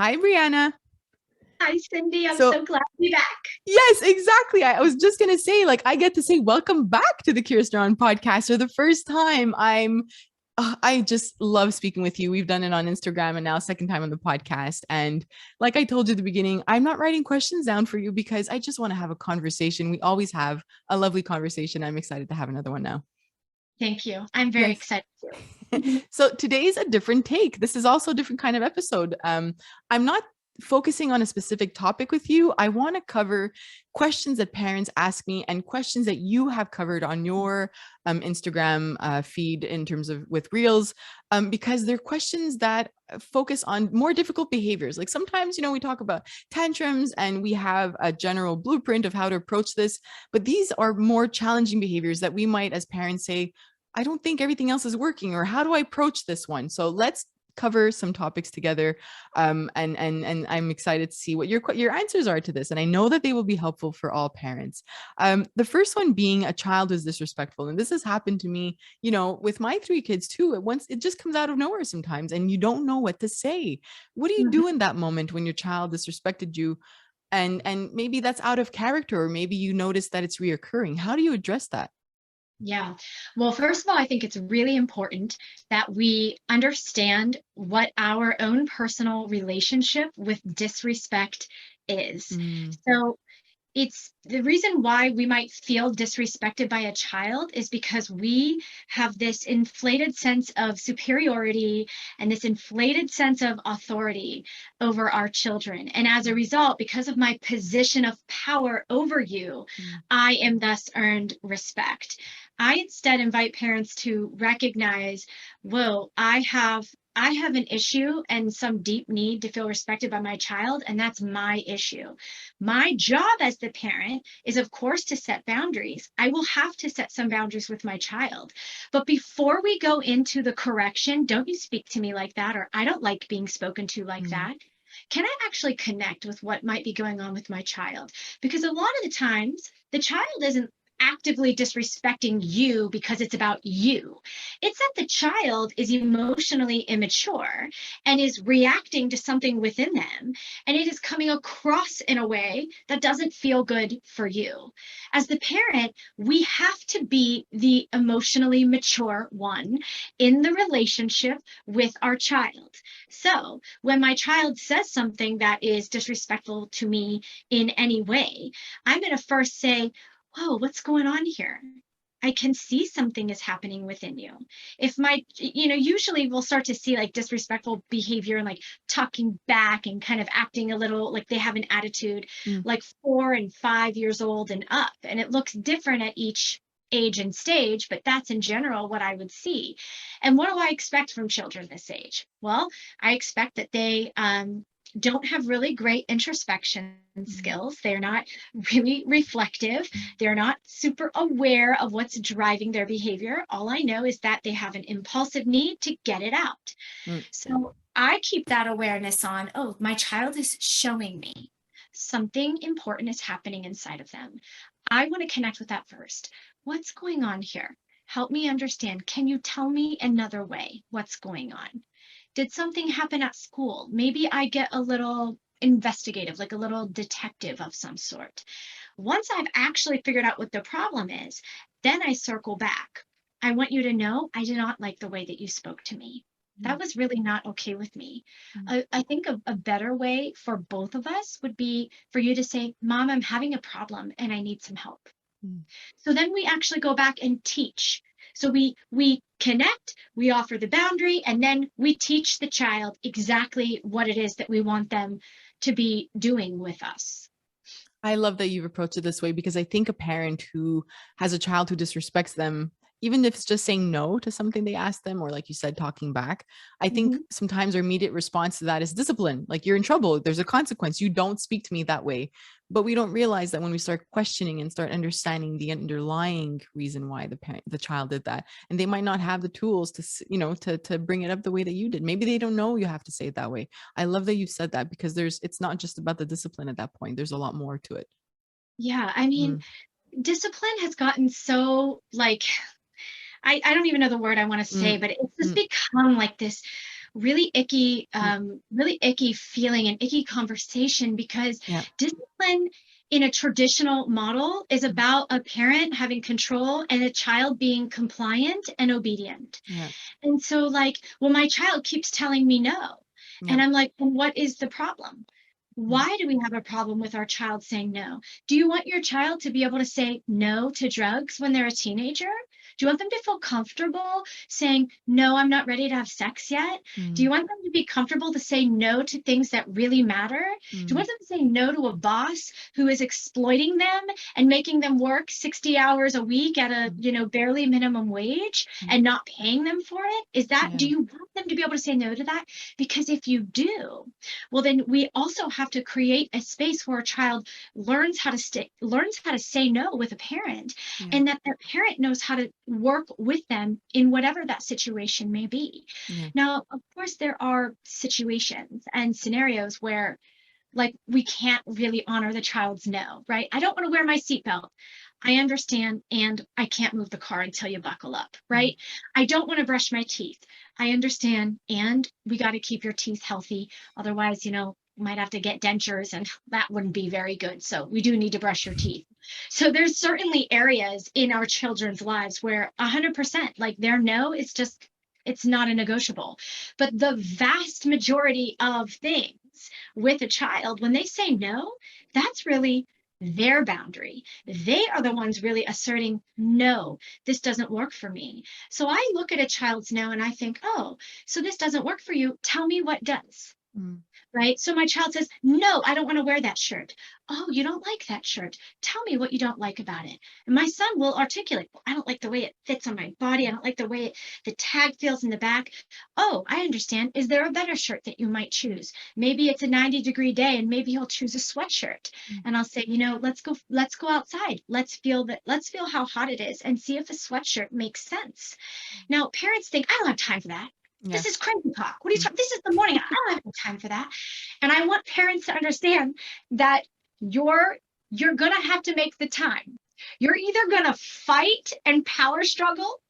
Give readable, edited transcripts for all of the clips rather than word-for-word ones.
Hi, Bryanna. Hi, Cindy. I'm So, so glad to be back. yes, exactly. I was just going to say, I get to say welcome back to the Curious Neuron podcast for the first time. I just love speaking with you. We've done it on Instagram and now second time on the podcast. And like I told you at the beginning, I'm not writing questions down for you because I just want to have a conversation. We always have a lovely conversation. I'm excited to have another one now. Thank you. I'm very Yes. excited too. So today's a different take. This is also a different kind of episode. I'm not focusing on a specific topic with you. I want to cover questions that parents ask me and questions that you have covered on your Instagram feed in terms of with reels, because they're questions that focus on more difficult behaviors. Like sometimes, we talk about tantrums and we have a general blueprint of how to approach this, but these are more challenging behaviors that we might as parents say, I don't think everything else is working, or how do I approach this one? So let's cover some topics together, and I'm excited to see what your answers are to this, and I know that they will be helpful for all parents. The first one being a child is disrespectful, and this has happened to me, with my three kids too. It just comes out of nowhere sometimes, and you don't know what to say. What do you Mhm. do in that moment when your child disrespected you, and maybe that's out of character, or maybe you notice that it's reoccurring? How do you address that? Yeah. Well, first of all, I think it's really important that we understand what our own personal relationship with disrespect is. Mm, So, it's the reason why we might feel disrespected by a child is because we have this inflated sense of superiority and this inflated sense of authority over our children. And as a result, because of my position of power over you, mm, I am thus earned respect. I instead invite parents to recognize, whoa, I have an issue and some deep need to feel respected by my child, and that's my issue. My job as the parent is, of course, to set boundaries. I will have to set some boundaries with my child. But before we go into the correction, don't you speak to me like that, or I don't like being spoken to like mm, that. Can I actually connect with what might be going on with my child? Because a lot of the times, the child isn't actively disrespecting you because it's about you. It's that the child is emotionally immature and is reacting to something within them, and it is coming across in a way that doesn't feel good for you. As the parent, we have to be the emotionally mature one in the relationship with our child. So when my child says something that is disrespectful to me in any way, I'm going to first say, whoa, what's going on here? I can see something is happening within you. If usually we'll start to see like disrespectful behavior and like talking back and kind of acting a little like they have an attitude, mm. like 4 and 5 years old and up. And it looks different at each age and stage, but that's in general what I would see. And what do I expect from children this age? Well, I expect that they don't have really great introspection Mm, skills. They're not really reflective. They're not super aware of what's driving their behavior. All I know is that they have an impulsive need to get it out. mm, So I keep that awareness on, oh, my child is showing me something important is happening inside of them. I want to connect with that first. What's going on here? Help me understand. Can you tell me another way what's going on? Did something happen at school? Maybe I get a little investigative, like a little detective of some sort. Once I've actually figured out what the problem is, then I circle back. I want you to know I did not like the way that you spoke to me. mm, That was really not okay with me. mm, I think a better way for both of us would be for you to say, Mom, I'm having a problem and I need some help. mm. So then we actually go back and teach. So we connect, we offer the boundary, and then we teach the child exactly what it is that we want them to be doing with us. I love that you've approached it this way, because I think a parent who has a child who disrespects them, even if it's just saying no to something they ask them, or like you said, talking back, I think Mhm. sometimes our immediate response to that is discipline. Like, you're in trouble. There's a consequence. You don't speak to me that way. But we don't realize that when we start questioning and start understanding the underlying reason why the child did that, and they might not have the tools to bring it up the way that you did. Maybe they don't know you have to say it that way. I love that you said that, because it's not just about the discipline at that point. There's a lot more to it. Yeah, I mean, Mm, discipline has gotten so like I don't even know the word I want to mm, say, but it's just mm, become like this really icky feeling and icky conversation, because Yeah. discipline in a traditional model is about a parent having control and a child being compliant and obedient. Yeah. And so, like, well, my child keeps telling me no. Yeah. And I'm like, well, what is the problem? Mm. Why do we have a problem with our child saying no? Do you want your child to be able to say no to drugs when they're a teenager? Do you want them to feel comfortable saying, no, I'm not ready to have sex yet? Do you Mm. want them to be comfortable to say no to things that really matter? Do you Mm. want them to say no to a boss who is exploiting them and making them work 60 hours a week at a, Mm. barely minimum wage Mm. and not paying them for it? Do Yeah. you want them to be able to say no to that? Because if you do, well, then we also have to create a space where a child learns how to say no with a parent, Yeah. and that the parent knows how to work with them in whatever that situation may be. Yeah. Now, of course, there are situations and scenarios where, like, we can't really honor the child's no, right? I don't want to wear my seatbelt. I understand, and I can't move the car until you buckle up, Mm. right? I don't want to brush my teeth. I understand, and we got to keep your teeth healthy. Otherwise, you might have to get dentures, and that wouldn't be very good. So we do need to brush your teeth. So there's certainly areas in our children's lives where 100%, like, their no is just, it's not a negotiable. But the vast majority of things with a child, when they say no, that's really their boundary. They are the ones really asserting, no, this doesn't work for me. So I look at a child's no and I think, oh, so this doesn't work for you. Tell me what does. Mm. Right? So my child says, no, I don't want to wear that shirt. Oh, you don't like that shirt. Tell me what you don't like about it. And my son will articulate, well, I don't like the way it fits on my body. I don't like the way the tag feels in the back. Oh, I understand. Is there a better shirt that you might choose? Maybe it's a 90-degree day and maybe he'll choose a sweatshirt. Mm. And I'll say, let's go outside. Let's feel how hot it is and see if a sweatshirt makes sense. Now, parents think, I don't have time for that. Yeah. This is crazy talk. What are you Mm. talking? This is the morning. I don't have time for that. And I want parents to understand that you're gonna have to make the time. You're either gonna fight and power struggle,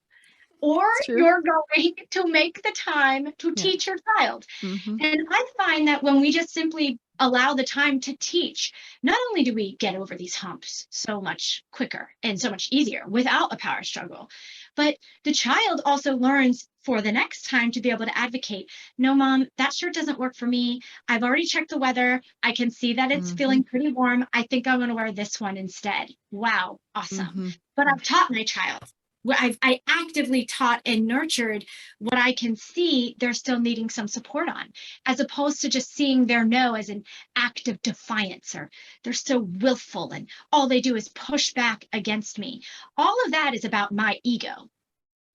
or It's true. you're going to make the time to Yeah. teach your child. Mm-hmm. And I find that when we just simply allow the time to teach, not only do we get over these humps so much quicker and so much easier without a power struggle, but the child also learns for the next time to be able to advocate, no, mom, that shirt doesn't work for me. I've already checked the weather. I can see that it's Mm-hmm. feeling pretty warm. I think I'm going to wear this one instead. Wow, awesome. Mm-hmm. But I've taught my child, I actively taught and nurtured what I can see they're still needing some support on, as opposed to just seeing their no as an act of defiance, or they're so willful and all they do is push back against me. All of that is about my ego.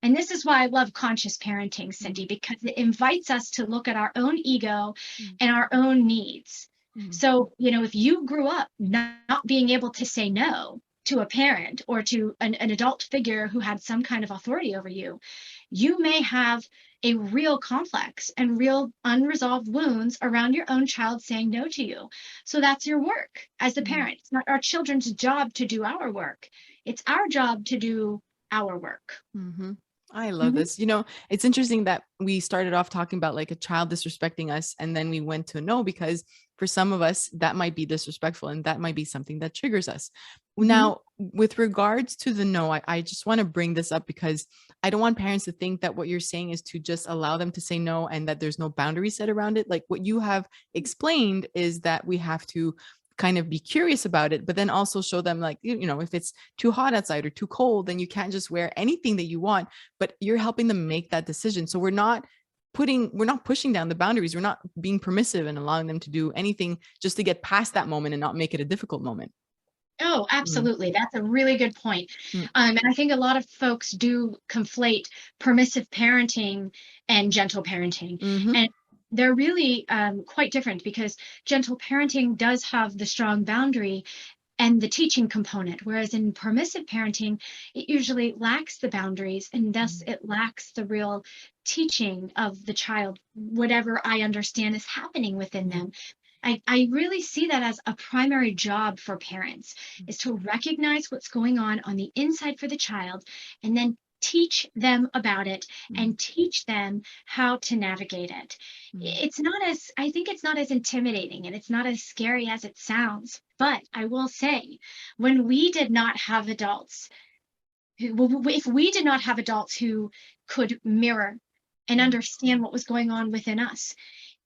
And this is why I love conscious parenting, Cindy, because it invites us to look at our own ego and our own needs. Mm-hmm. So, if you grew up not being able to say no to a parent or to an adult figure who had some kind of authority over you, you may have a real complex and real unresolved wounds around your own child saying no to you. So that's your work as the Mm-hmm. parent. It's not our children's job to do our work. It's our job to do our work. Mm-hmm. I love Mhm. this. It's interesting that we started off talking about like a child disrespecting us, and then we went to no, because for some of us, that might be disrespectful and that might be something that triggers us. Mhm. Now, with regards to the no, I just want to bring this up because I don't want parents to think that what you're saying is to just allow them to say no and that there's no boundary set around it. Like what you have explained is that we have to kind of be curious about it, but then also show them like, if it's too hot outside or too cold, then you can't just wear anything that you want, but you're helping them make that decision. So we're not pushing down the boundaries. We're not being permissive and allowing them to do anything just to get past that moment and not make it a difficult moment. Oh, Mm. absolutely. That's a really good point. Mm. And I think a lot of folks do conflate permissive parenting and gentle parenting. Mhm. And they're really quite different, because gentle parenting does have the strong boundary and the teaching component, whereas in permissive parenting, it usually lacks the boundaries and thus Mm. it lacks the real teaching of the child, whatever I understand is happening within Yeah. them. I really see that as a primary job for parents, Mm. is to recognize what's going on the inside for the child, and then teach them about it Mm, and teach them how to navigate it. mm, It's not as, I think it's not as intimidating and it's not as scary as it sounds. But I will say, when we did not have adults if we did not have adults who could mirror and mm, understand what was going on within us,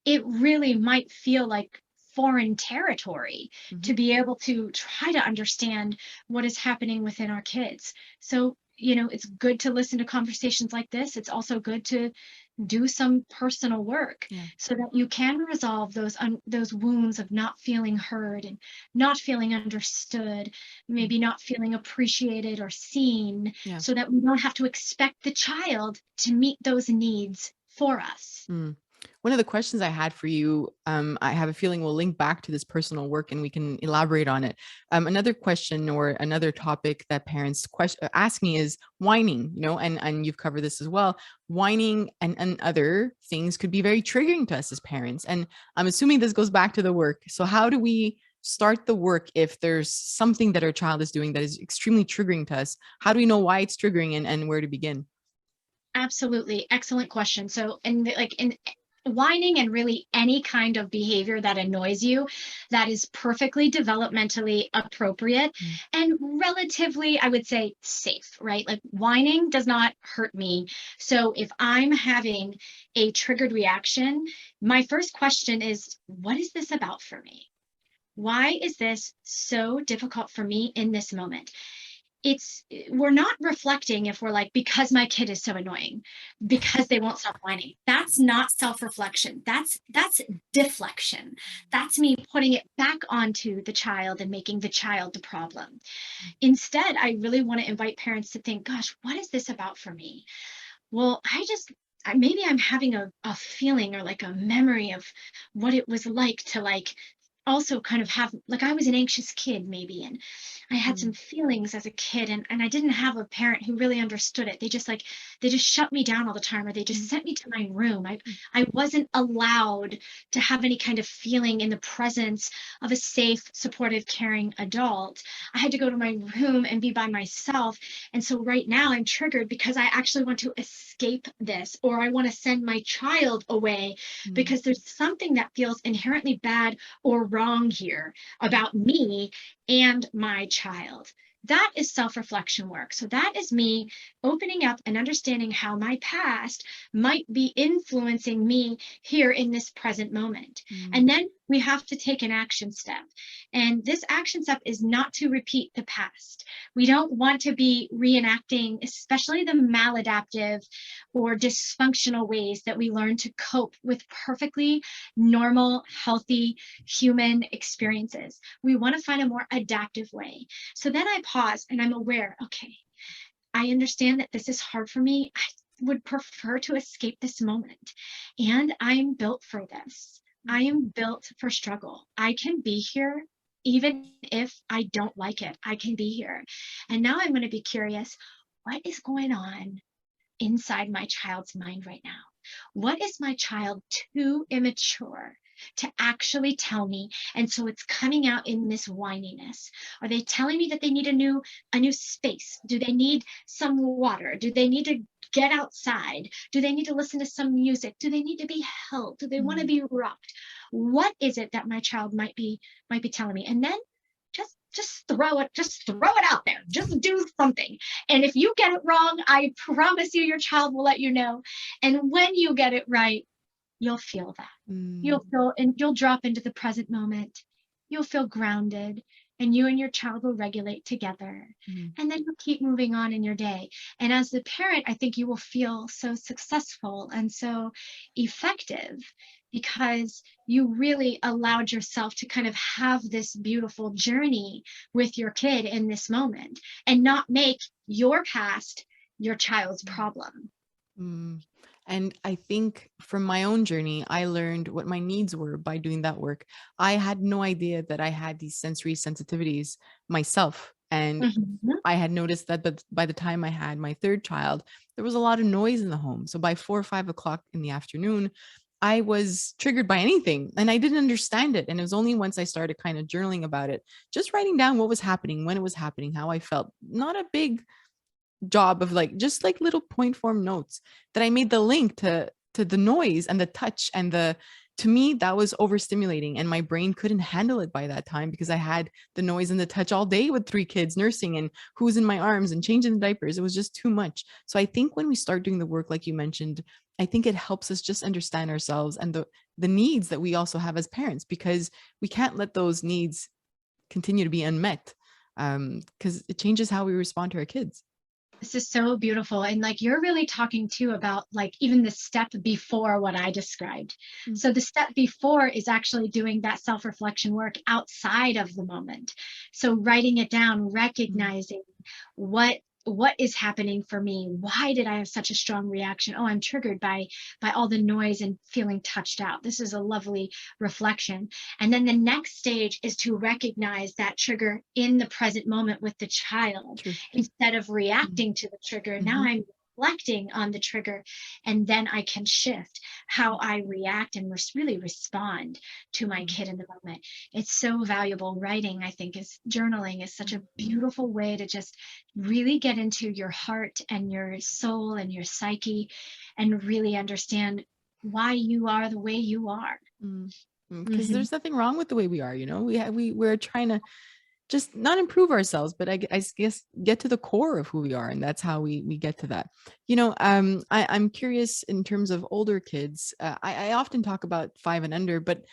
it really might feel like foreign territory to mhm. be able to try to understand what is happening within our kids. So, it's good to listen to conversations like this. It's also good to do some personal work Yeah. so that you can resolve those wounds of not feeling heard and not feeling understood, Mm, maybe not feeling appreciated or seen, yeah. so that we don't have to expect the child to meet those needs for us. Mm. One of the questions I had for you, I have a feeling we'll link back to this personal work and we can elaborate on it. Another question or another topic that parents ask me is whining, and you've covered this as well. Whining and other things could be very triggering to us as parents. And I'm assuming this goes back to the work. So how do we start the work if there's something that our child is doing that is extremely triggering to us? How do we know why it's triggering and where to begin? Absolutely. Excellent question. So, and like in whining and really any kind of behavior that annoys you, that is perfectly developmentally appropriate Mm, and relatively, I would say, safe, right? Like whining does not hurt me. So if I'm having a triggered reaction, my first question is, what is this about for me? Why is this so difficult for me in this moment? We're not reflecting if we're like, because my kid is so annoying, because they won't stop whining. That's not self-reflection. That's deflection. That's me putting it back onto the child and making the child the problem. Instead, I really want to invite parents to think, gosh, what is this about for me? Well, maybe I'm having a feeling or like a memory of what it was like to like also kind of have, like, I was an anxious kid maybe, and I had some mm, feelings as a kid, and I didn't have a parent who really understood it. They just shut me down all the time, or they just mm, sent me to my room. I mm, I wasn't allowed to have any kind of feeling in the presence of a safe, supportive, caring adult. I had to go to my room and be by myself. And so right now I'm triggered because I actually want to escape this, or I want to send my child away mm, because there's something that feels inherently bad or wrong here mm, about me and my child. That is self reflection work. So, that is me opening up and understanding how my past might be influencing me here in this present moment. mm, And then we have to take an action step. And this action step is not to repeat the past. We don't want to be reenacting, especially the maladaptive or dysfunctional ways that we learn to cope with perfectly normal, healthy human experiences. We want to find a more adaptive way. So then I pause and I'm aware, okay, I understand that this is hard for me. I would prefer to escape this moment. And I'm built for this. mm, I am built for struggle. I can be here even if I don't like it. I can be here. And now I'm going to be curious, what is going on inside my child's mind right now? What is my child too immature to actually tell me? And so it's coming out in this whininess. Are they telling me that they need a new space? Do they need some water? Do they need to get outside? Do they need to listen to some music? Do they need to be held? Do they want to mm, be rocked? What is it that my child might be telling me? And then just throw it out there. Just do something. And if you get it wrong, I promise you your child will let you know. And when you get it right, you'll feel that. mm, You'll drop into the present moment. You'll feel grounded, and you and your child will regulate together. mm. And then you'll keep moving on in your day. And as the parent, I think you will feel so successful and so effective because you really allowed yourself to kind of have this beautiful journey with your kid in this moment and not make your past your child's problem. Mm. And I think from my own journey, I learned what my needs were by doing that work. I had no idea that I had these sensory sensitivities myself. And Mhm. I had noticed that by the time I had my third child, there was a lot of noise in the home. So by 4 or 5 o'clock in the afternoon, I was triggered by anything and I didn't understand it. And it was only once I started kind of journaling about it, just writing down what was happening, when it was happening, how I felt. Not a big job of like just like little point form notes that I made the link to the noise and the touch and the to me that was overstimulating, and my brain couldn't handle it by that time because I had the noise and the touch all day with 3 kids nursing and who's in my arms and changing the diapers. It was just too much. So I think when we start doing the work like you mentioned, I think it helps us just understand ourselves and the needs that we also have as parents, because we can't let those needs continue to be unmet, because it changes how we respond to our kids. This is so beautiful. And like you're really talking too about like even the step before what I described. Mm. So the step before is actually doing that self-reflection work outside of the moment. So writing it down, recognizing what what is happening for me. Why did I have such a strong reaction? Oh, I'm triggered by all the noise and feeling touched out. This is a lovely reflection. And then the next stage is to recognize that trigger in the present moment with the child. True. Instead of reacting to the trigger, now I'm reflecting on the trigger, and then I can shift how I react and really respond to my kid in the moment. It's so valuable. Writing, I think, is journaling is such a beautiful way to just really get into your heart and your soul and your psyche and really understand why you are the way you are. Because there's nothing wrong with the way we are, you know. We're trying to just not improve ourselves, but I guess get to the core of who we are, and that's how we get to that. You know, I'm curious in terms of older kids. I often talk about 5 and under, but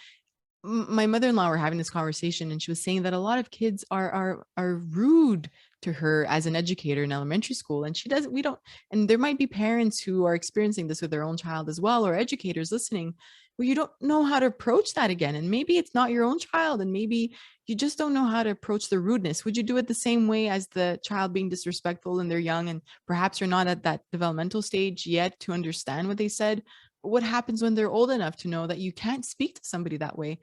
my mother-in-law were having this conversation, and she was saying that a lot of kids are rude to her as an educator in elementary school, and she doesn't we don't and there might be parents who are experiencing this with their own child as well, or educators listening, where you don't know how to approach that again, and maybe it's not your own child, and maybe you just don't know how to approach the rudeness. Would you do it the same way as the child being disrespectful and they're young, and perhaps you're not at that developmental stage yet to understand what they said? What happens when they're old enough to know that you can't speak to somebody that way,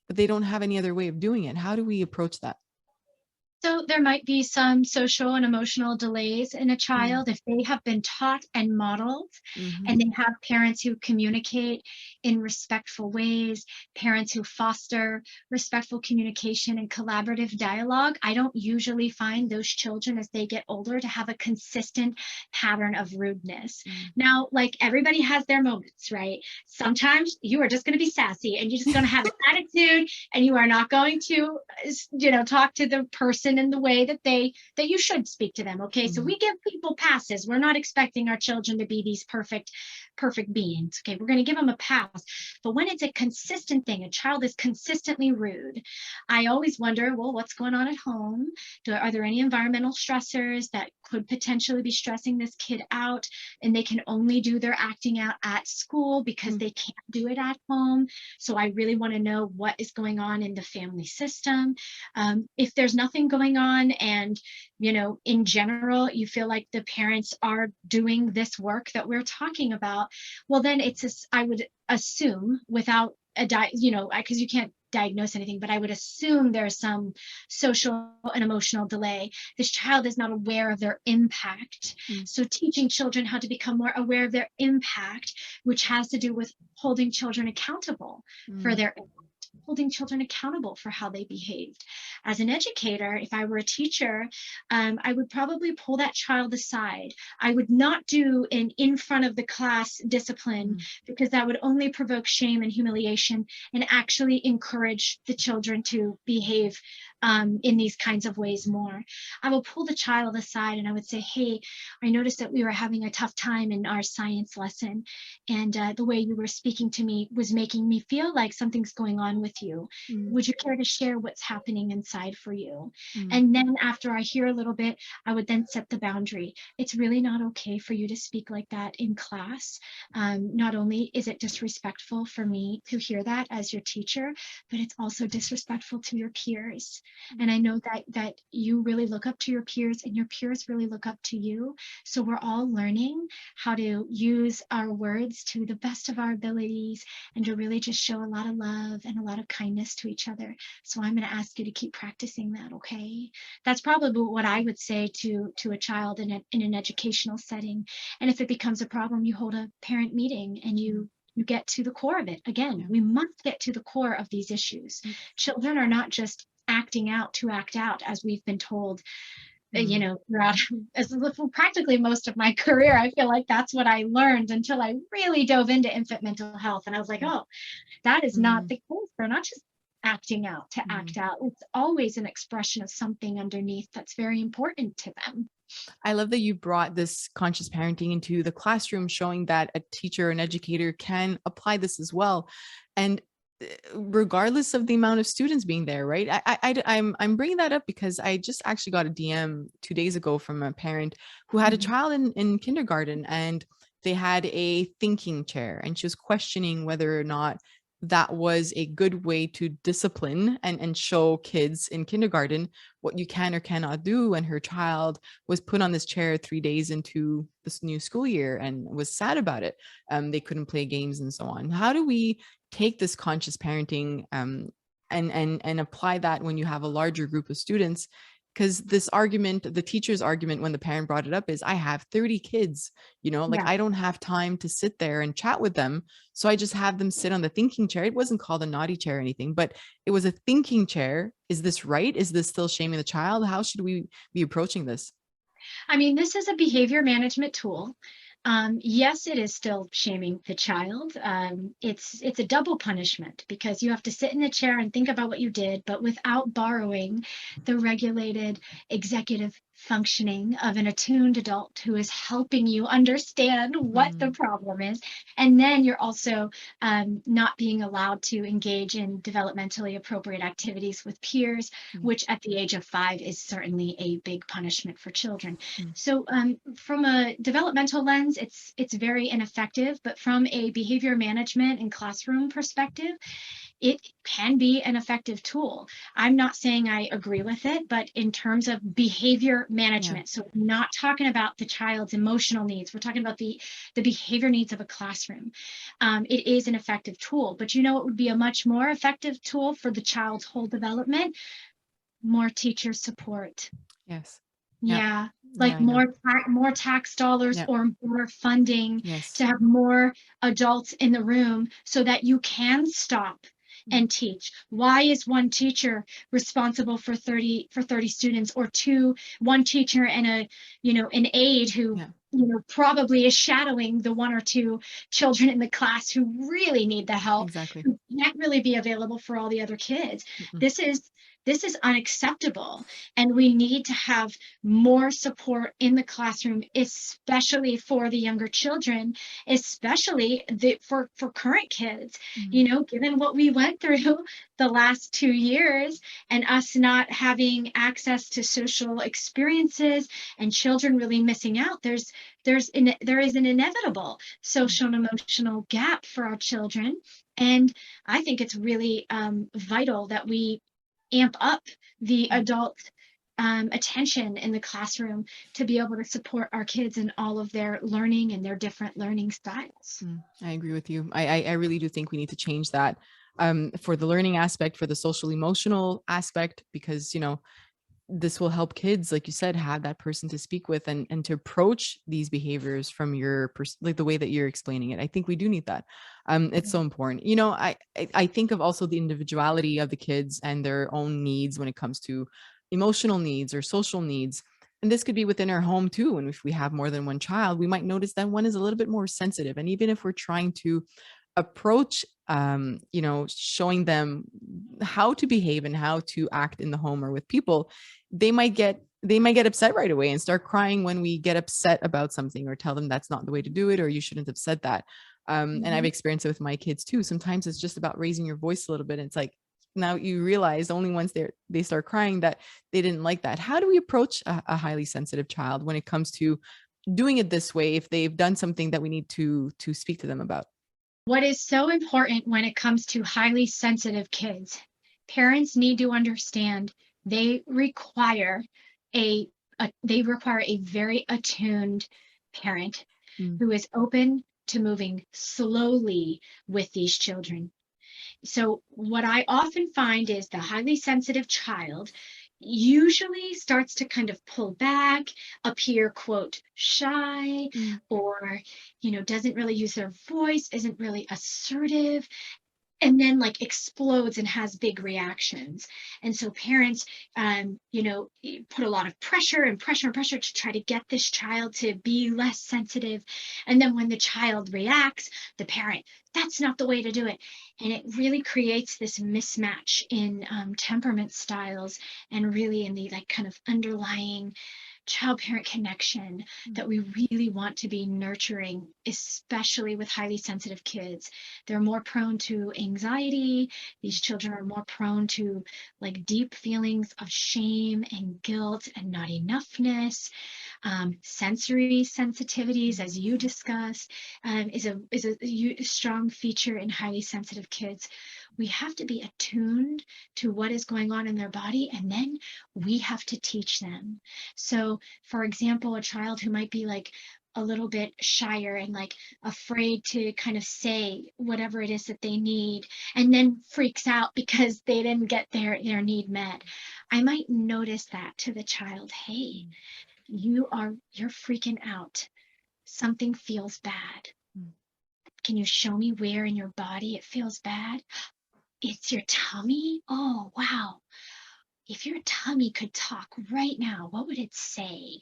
but they don't have any other way of doing it? How do we approach that? So there might be some social and emotional delays in a Mm, child if they have been taught and modeled, mhm, and they have parents who communicate in respectful ways, parents who foster respectful communication and collaborative dialogue. I don't usually find those children as they get older to have a consistent pattern of rudeness. mm. Now, like everybody has their moments, right? Sometimes you are just going to be sassy and you're just going to have an attitude, and you are not going to talk to the person in the way that you should speak to them. Okay, so Mhm, we give people passes. We're not expecting our children to be these perfect beings. Okay, we're going to give them a pass. But when it's a consistent thing, a child is consistently rude, I always wonder, well, what's going on at home? Are there any environmental stressors that could potentially be stressing this kid out, and they can only do their acting out at school because mm, they can't do it at home? So I really want to know what is going on in the family system. If there's nothing going on, and in general you feel like the parents are doing this work that we're talking about, well, then I would assume, without because you can't diagnose anything, but I would assume there's some social and emotional delay. This child is not aware of their impact. mm, So teaching children how to become more aware of their impact, which has to do with holding children accountable for mm, their impact, holding children accountable for how they behaved. As an educator, if I were a teacher, I would probably pull that child aside. I would not do an in front of the class discipline, mm, because that would only provoke shame and humiliation and actually encourage the children to behave in these kinds of ways more. I will pull the child aside and I would say, hey, I noticed that we were having a tough time in our science lesson, and the way you were speaking to me was making me feel like something's going on with you. mm, Would you care to share what's happening inside for you? mm, And then after I hear a little bit, I would then set the boundary. It's really not okay for you to speak like that in class. Not only is it disrespectful for me to hear that as your teacher, but it's also disrespectful to your peers. And I know that you really look up to your peers, and your peers really look up to you. So we're all learning how to use our words to the best of our abilities, and to really just show a lot of love and a lot of kindness to each other. So I'm going to ask you to keep practicing that, okay? That's probably what I would say to a child in an educational setting. And if it becomes a problem, you hold a parent meeting and mm. you get to the core of it. Again, Yeah. we must get to the core of these issues. Mm, Children are not just acting out to act out, as we've been told Mm, throughout for practically most of my career. I feel like that's what I learned until I really dove into infant mental health. And I was like, mm, oh, that is not mm, the case. They're not just acting out to mm. act out. It's always an expression of something underneath that's very important to them. I love that you brought this conscious parenting into the classroom, showing that a teacher, an educator can apply this as well. And regardless of the amount of students being there, right? I'm bringing that up because I just actually got a DM 2 days ago from a parent who had a Mhm. child in kindergarten, and they had a thinking chair, and she was questioning whether or not that was a good way to discipline and show kids in kindergarten what you can or cannot do. And her child was put on this chair 3 days into this new school year and was sad about it. They couldn't play games and so on. How do we take this conscious parenting, and apply that when you have a larger group of students? Because this argument, the teacher's argument when the parent brought it up, is I have 30 kids, like Yeah. I don't have time to sit there and chat with them. So I just have them sit on the thinking chair. It wasn't called a naughty chair or anything, but it was a thinking chair. Is this right? Is this still shaming the child? How should we be approaching this? I mean, this is a behavior management tool. Yes, it is still shaming the child. It's a double punishment because you have to sit in the chair and think about what you did, but without borrowing the regulated executive functioning of an attuned adult who is helping you understand what the Mm, problem is. And then you're also not being allowed to engage in developmentally appropriate activities with peers, mm, which at the age of 5 is certainly a big punishment for children. mm, So from a developmental lens, it's very ineffective, but from a behavior management and classroom perspective, it can be an effective tool. I'm not saying I agree with it, but in terms of behavior yeah. management, so not talking about the child's emotional needs, we're talking about the behavior needs of a classroom. It is an effective tool, but it would be a much more effective tool for the child's whole development? More teacher support. Yes. Yeah. Yeah, Yeah, like I know. more tax dollars Yeah. or more funding Yes. to have more adults in the room so that you can stop Mm, and teach. Why is one teacher responsible for 30 students, or one teacher and an aide who yeah. probably is shadowing the one or two children in the class who really need the help, Exactly. who can't really be available for all the other kids. Mm-mm. This is unacceptable, and we need to have more support in the classroom, especially for the younger children, especially for current kids. Mm, Given what we went through the last 2 years, and us not having access to social experiences, and children really missing out, there is an inevitable mm, social and emotional gap for our children. And I think it's really vital that we amp up the mm, adult attention in the classroom to be able to support our kids in all of their learning and their different learning styles. I agree with you. I really do think we need to change that, for the learning aspect, for the social emotional aspect, because this will help kids, like you said, have that person to speak with, and to approach these behaviors from like the way that you're explaining it. I think we do need that. It's so important. I think of also the individuality of the kids and their own needs when it comes to emotional needs or social needs. And this could be within our home too. And if we have more than one child, we might notice that one is a little bit more sensitive. And even if we're trying to approach, showing them how to behave and how to act in the home or with people, they might get upset right away and start crying when we get upset about something or tell them that's not the way to do it, or you shouldn't have said that. And I've Mhm. experienced it with my kids too. Sometimes it's just about raising your voice a little bit, and it's like, now you realize only once they start crying that they didn't like that. How do we approach a highly sensitive child when it comes to doing it this way if they've done something that we need to speak to them about? What is so important when it comes to highly sensitive kids, parents need to understand they require a, they require a very attuned parent Mm, who is open to moving slowly with these children. So, what I often find is the highly sensitive child usually starts to kind of pull back, appear, quote, shy, mm, or, doesn't really use their voice, isn't really assertive. and then like explodes and has big reactions. And so parents, put a lot of pressure and pressure and pressure to try to get this child to be less sensitive. And then when the child reacts, the parent, that's not the way to do it. And it really creates this mismatch in temperament styles, and really in the like kind of underlying child parent connection that we really want to be nurturing, especially with highly sensitive kids. They're more prone to anxiety. These children are more prone to like deep feelings of shame and guilt and not enoughness. Sensory sensitivities, as you discussed, is a strong feature in highly sensitive kids. We have to be attuned to what is going on in their body, and then we have to teach them. So, for example, a child who might be like a little bit shyer and like afraid to kind of say whatever it is that they need, and then freaks out because they didn't get their need met. I might notice that to the child. Hey, you're freaking out. Something feels bad. Can you show me where in your body it feels bad? It's your tummy? Oh, wow. If your tummy could talk right now, what would it say?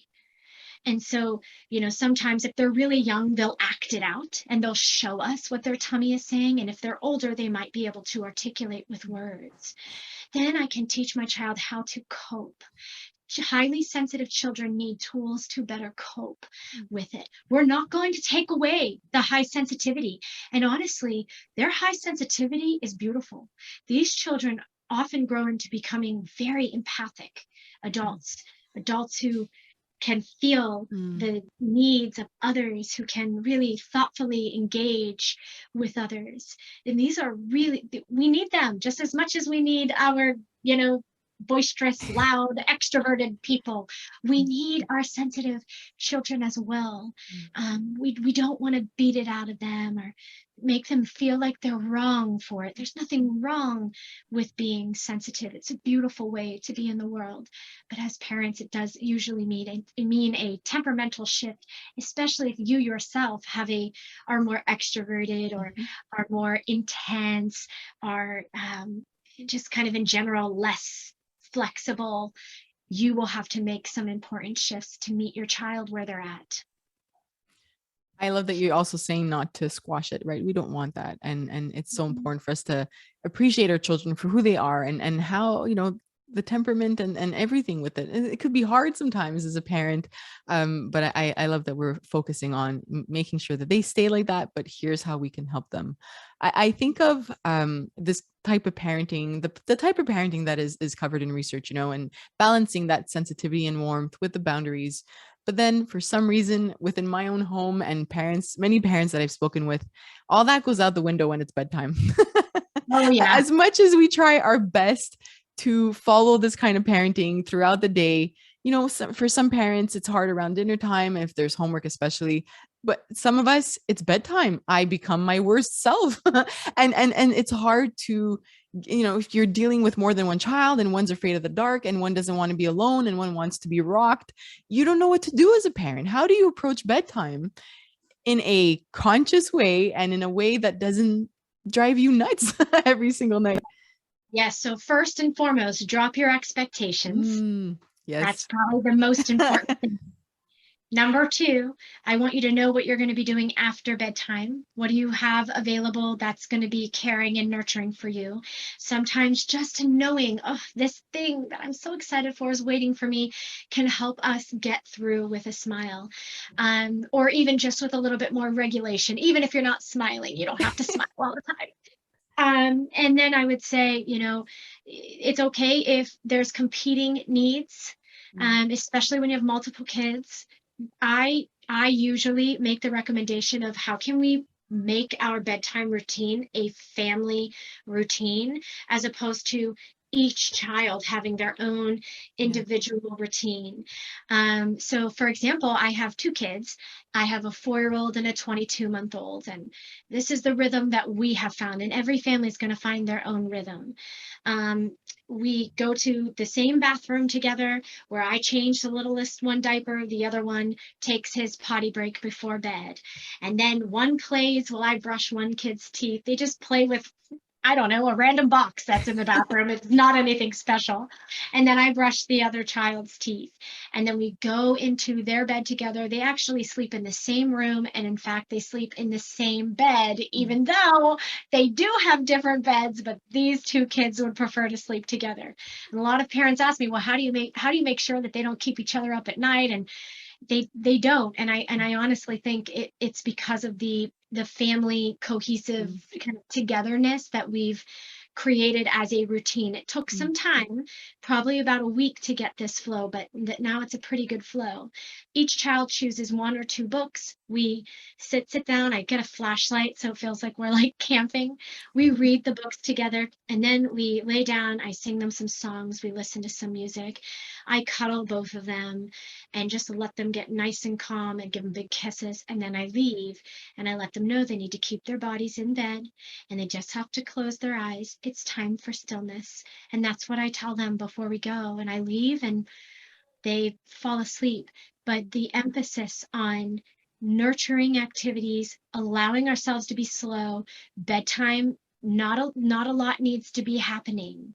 And so, sometimes if they're really young, they'll act it out and they'll show us what their tummy is saying. And if they're older, they might be able to articulate with words. Then I can teach my child how to cope. Highly sensitive children need tools to better cope with it. We're not going to take away the high sensitivity. And honestly, their high sensitivity is beautiful. These children often grow into becoming very empathic adults who can feel the needs of others, who can really thoughtfully engage with others. And these are really, we need them just as much as we need our, boisterous, loud, extroverted people. We need our sensitive children as well. We don't want to beat it out of them or make them feel like they're wrong for it. There's nothing wrong with being sensitive. It's a beautiful way to be in the world. But as parents, it does usually mean a temperamental shift, especially if you yourself are more extroverted or are more intense, are just kind of in general less flexible. You will have to make some important shifts to meet your child where they're at. I love that you're also saying not to squash it, right? We don't want that. And it's so important for us to appreciate our children for who they are and how, the temperament and everything with it. And it could be hard sometimes as a parent. But I love that we're focusing on making sure that they stay like that, but here's how we can help them. I think of this type of parenting, the type of parenting that is covered in research, and balancing that sensitivity and warmth with the boundaries. But then for some reason within my own home and many parents that I've spoken with, all that goes out the window when it's bedtime. Oh, yeah. As much as we try our best to follow this kind of parenting throughout the day, for some parents, it's hard around dinner time, if there's homework, especially. But some of us, it's bedtime. I become my worst self. and it's hard to, if you're dealing with more than one child and one's afraid of the dark and one doesn't want to be alone and one wants to be rocked, you don't know what to do as a parent. How do you approach bedtime in a conscious way and in a way that doesn't drive you nuts every single night? Yes. So first and foremost, drop your expectations. Yes. That's probably the most important thing. Number two, I want you to know what you're going to be doing after bedtime. What do you have available that's going to be caring and nurturing for you? Sometimes just knowing, this thing that I'm so excited for is waiting for me can help us get through with a smile. Or even just with a little bit more regulation. Even if you're not smiling, you don't have to smile all the time. And then I would say, it's okay if there's competing needs, especially when you have multiple kids. I usually make the recommendation of how can we make our bedtime routine a family routine, as opposed to each child having their own individual routine. So for example, I have two kids. I have a 4-year-old and a 22-month-old, and this is the rhythm that we have found, and every family is going to find their own rhythm. We go to the same bathroom together, where I change the littlest one diaper, the other one takes his potty break before bed. And then one plays while I brush one kid's teeth. They just play with I don't know, a random box that's in the bathroom. It's not anything special. And then I brush the other child's teeth. And then we go into their bed together. They actually sleep in the same room. And in fact, they sleep in the same bed, even though they do have different beds, but these two kids would prefer to sleep together. And a lot of parents ask me, well, how do you make sure that they don't keep each other up at night? And they don't. And I honestly think it's because of the family cohesive kind of togetherness that we've created as a routine. It took some time, probably about a week to get this flow, but now it's a pretty good flow. Each child chooses one or two books. We sit down. I get a flashlight, so it feels like we're like camping. We read the books together, and then we lay down. I sing them some songs. We listen to some music. I cuddle both of them and just let them get nice and calm and give them big kisses. And then I leave and I let them know they need to keep their bodies in bed and they just have to close their eyes. It's time for stillness. And that's what I tell them before we go. And I leave and they fall asleep. But the emphasis on nurturing activities, allowing ourselves to be slow, bedtime, not a lot needs to be happening.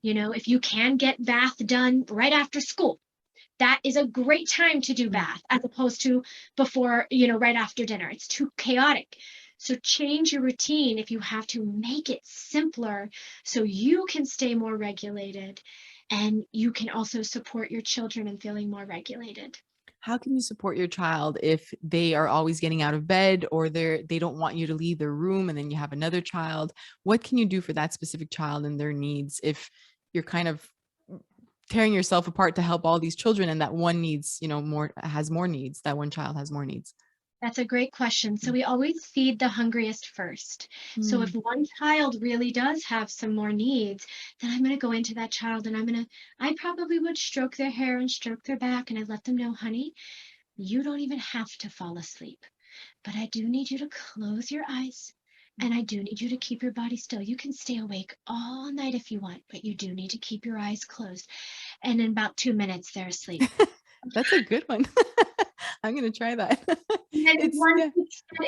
You know, if you can get bath done right after school, that is a great time to do bath as opposed to before, right after dinner. It's too chaotic. So change your routine if you have to, make it simpler so you can stay more regulated and you can also support your children in feeling more regulated. How can you support your child if they are always getting out of bed or they don't want you to leave their room and then you have another child? What can you do for that specific child and their needs if you're kind of tearing yourself apart to help all these children and that one needs, has more needs, that one child has more needs? That's a great question. So we always feed the hungriest first. So if one child really does have some more needs, then I'm going to go into that child and I probably would stroke their hair and stroke their back. And I'd let them know, honey, you don't even have to fall asleep, but I do need you to close your eyes. And I do need you to keep your body still. You can stay awake all night if you want, but you do need to keep your eyes closed. And in about 2 minutes, they're asleep. That's a good one. I'm going to try that. And then It's yeah.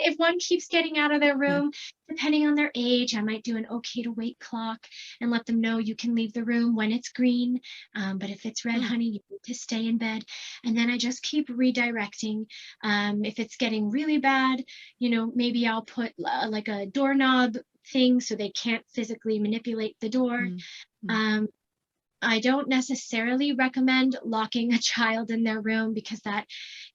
if one keeps getting out of their Yeah. room, depending on their age, I might do an okay to wait clock and let them know you can leave the room when it's green. But if it's red, honey, you need to stay in bed. And then I just keep redirecting. If it's getting really bad, maybe I'll put like a doorknob thing so they can't physically manipulate the door. I don't necessarily recommend locking a child in their room because that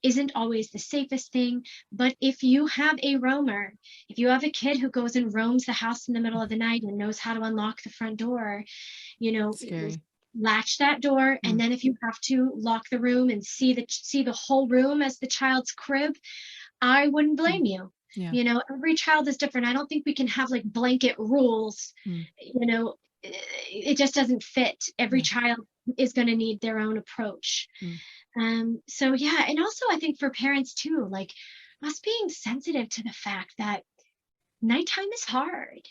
isn't always the safest thing. But if you have a roamer, if you have a kid who goes and roams the house in the middle of the night and knows how to unlock the front door, Scary. latch that door. And then if you have to lock the room and see the whole room as the child's crib, I wouldn't blame you. Yeah. Every child is different. I don't think we can have like blanket rules. It just doesn't fit. Every child is going to need their own approach. So yeah, and also I think for parents too, like us being sensitive to the fact that nighttime is hard.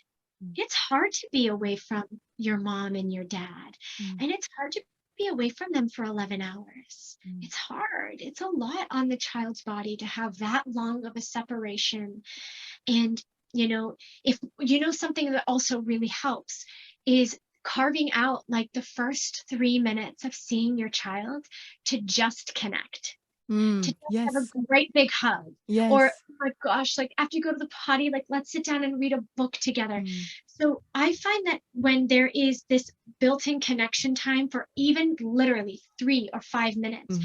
It's hard to be away from your mom and your dad, and it's hard to be away from them for 11 hours. It's hard. It's a lot on the child's body to have that long of a separation. And if something that also really helps is carving out like the first 3 minutes of seeing your child to just connect, to just have Yes. a great big hug. Yes. Or, oh my gosh, like after you go to the potty, like let's sit down and read a book together. So I find that when there is this built-in connection time for even literally 3 or 5 minutes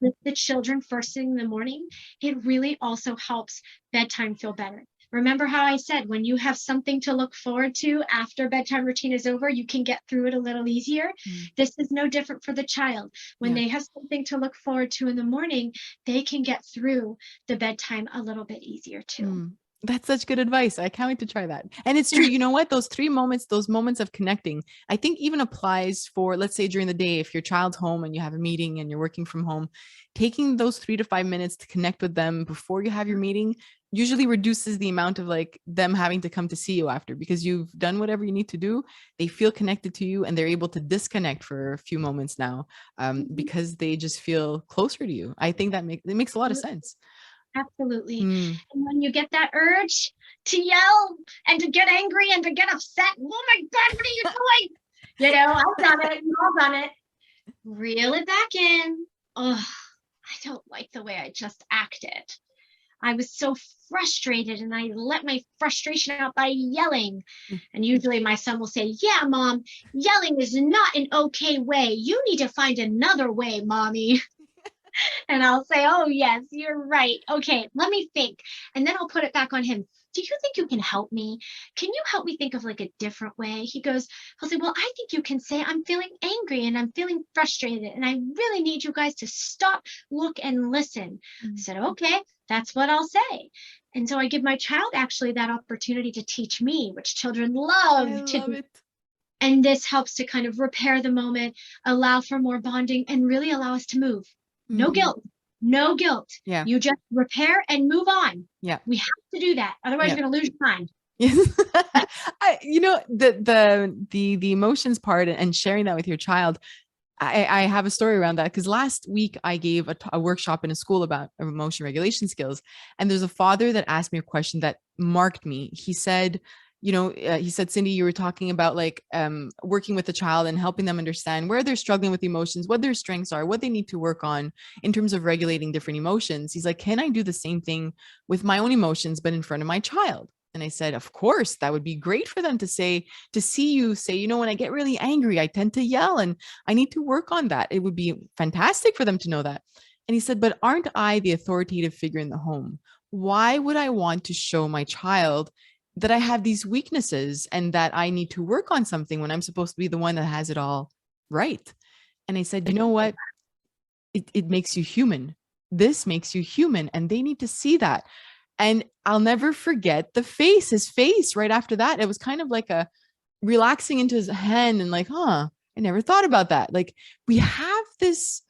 with the children first thing in the morning, it really also helps bedtime feel better. Remember how I said when you have something to look forward to after bedtime routine is over, you can get through it a little easier. This is no different for the child. When they have something to look forward to in the morning, they can get through the bedtime a little bit easier too. That's such good advice. I can't wait to try that. And it's true. You know what? Those 3 moments, those moments of connecting, I think even applies for, let's say during the day, if your child's home and you have a meeting and you're working from home, taking those 3 to 5 minutes to connect with them before you have your meeting usually reduces the amount of like them having to come to see you after, because you've done whatever you need to do. They feel connected to you and they're able to disconnect for a few moments now because they just feel closer to you. I think that makes a lot of sense. Absolutely. And when you get that urge to yell and to get angry and to get upset. Oh my God, what are you doing? I've done it. We've all done it. Reel it back in. Oh, I don't like the way I just acted. I was so frustrated and I let my frustration out by yelling. And usually my son will say, yeah, Mom, yelling is not an okay way. You need to find another way, Mommy. And I'll say, oh, yes, you're right. Okay, let me think. And then I'll put it back on him. Do you think you can help me? Can you help me think of like a different way? He'll say, well, I think you can say I'm feeling angry and I'm feeling frustrated and I really need you guys to stop, look, and listen. I said, okay, that's what I'll say. And so I give my child actually that opportunity to teach me, which children love I to love do. it. And this helps to kind of repair the moment, allow for more bonding, and really allow us to move. No guilt. No guilt. Yeah. You just repair and move on. Yeah. We have to do that. Otherwise, you're going to lose your mind. Yes. The emotions part and sharing that with your child. I have a story around that because last week I gave a workshop in a school about emotion regulation skills. And there's a father that asked me a question that marked me. He said, Cindy, you were talking about like working with a child and helping them understand where they're struggling with emotions, what their strengths are, what they need to work on in terms of regulating different emotions. He's like, can I do the same thing with my own emotions, but in front of my child? And I said, of course, that would be great for them to see you say, when I get really angry, I tend to yell and I need to work on that. It would be fantastic for them to know that. And he said, but aren't I the authoritative figure in the home? Why would I want to show my child that I have these weaknesses and that I need to work on something when I'm supposed to be the one that has it all right? And I said, you know what? It makes you human. This makes you human. And they need to see that. And I'll never forget his face right after that. It was kind of like a relaxing into his hand and like, I never thought about that. Like we have this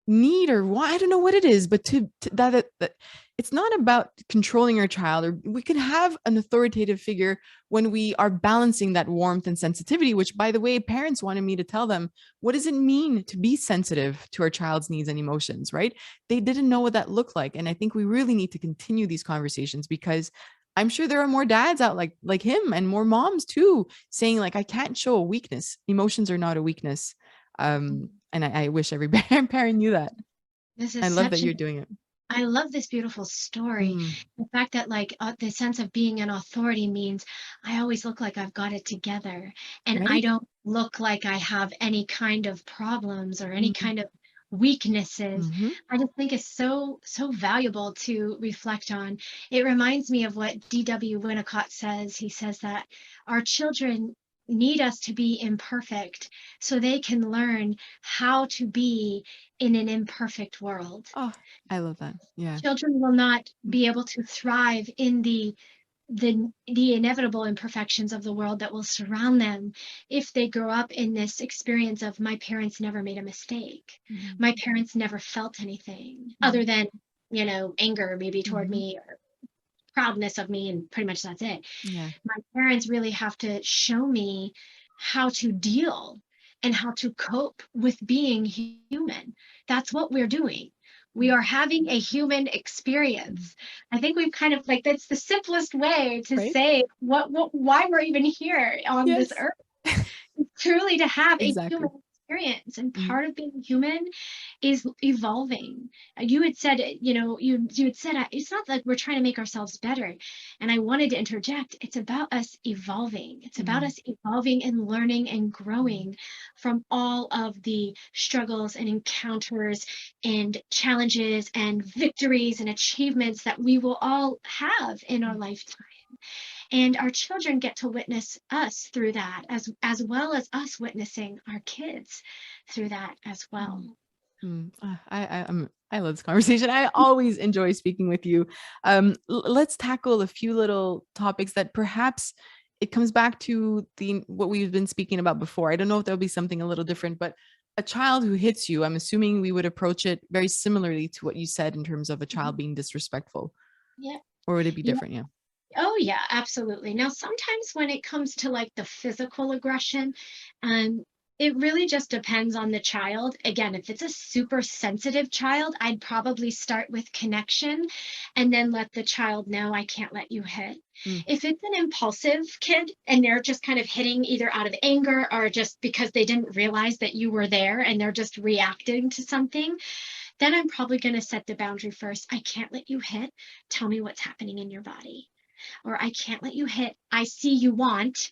need or why, I don't know what it is, but that it's not about controlling your child, or we can have an authoritative figure when we are balancing that warmth and sensitivity, which by the way, parents wanted me to tell them, what does it mean to be sensitive to our child's needs and emotions, right? They didn't know what that looked like. And I think we really need to continue these conversations because I'm sure there are more dads out like him and more moms too, saying like, I can't show a weakness. Emotions are not a weakness. And I wish every parent knew that. I love that you're doing it. I love this beautiful story. The fact that like the sense of being an authority means I always look like I've got it together and I don't look like I have any kind of problems or any kind of weaknesses. I just think it's so valuable to reflect on. It reminds me of what D.W. Winnicott says. He says that our children need us to be imperfect so they can learn how to be in an imperfect world. Oh, I love that. Yeah. Children will not be able to thrive in the inevitable imperfections of the world that will surround them if they grow up in this experience of my parents never made a mistake. My parents never felt anything other than, anger maybe toward me or proudness of me, and pretty much that's it. Yeah. My parents really have to show me how to deal and how to cope with being human. That's what we're doing. We are having a human experience. I think we've kind of like, that's the simplest way to say why we're even here on this earth. Truly to have a human experience. And part of being human is evolving. You had said, you had said, it's not like we're trying to make ourselves better. And I wanted to interject, it's about us evolving. It's about us evolving and learning and growing from all of the struggles and encounters and challenges and victories and achievements that we will all have in our lifetime. And our children get to witness us through that, as well as us witnessing our kids through that as well. I love this conversation. I always enjoy speaking with you. Let's tackle a few little topics that perhaps it comes back to what we've been speaking about before. I don't know if there'll be something a little different, but a child who hits you, I'm assuming we would approach it very similarly to what you said in terms of a child being disrespectful. Yeah. Or would it be different? Yeah. Oh, yeah, absolutely. Now, sometimes when it comes to like the physical aggression, It really just depends on the child. Again, if it's a super sensitive child, I'd probably start with connection and then let the child know, I can't let you hit. Mm, If it's an impulsive kid and they're just kind of hitting either out of anger or just because they didn't realize that you were there and they're just reacting to something, then I'm probably going to set the boundary first. I can't let you hit. Tell me what's happening in your body. Or I can't let you hit. I see you want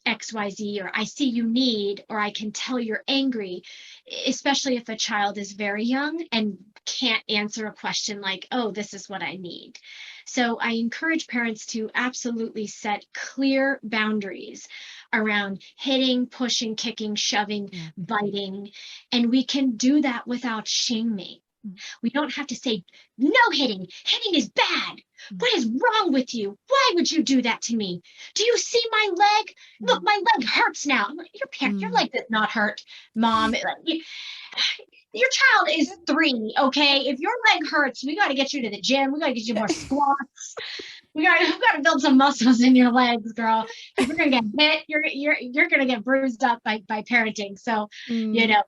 XYZ, or I see you need, or I can tell you're angry, especially if a child is very young and can't answer a question like, oh, this is what I need. So I encourage parents to absolutely set clear boundaries around hitting, pushing, kicking, shoving, yeah. biting. And we can do that without shaming. Mm, We don't have to say, no hitting. Hitting is bad. mm, What is wrong with you? Why would you do that to me? Do you see my leg? Look, mm, my leg hurts now. I'm like, your mm. leg does not hurt, mom. Your child is 3, okay? If your leg hurts, we got to get you to the gym. We got to get you more squats. We got to build some muscles in your legs, girl. Because you're gonna get hit. You're gonna get bruised up by parenting. So, you Mm. know,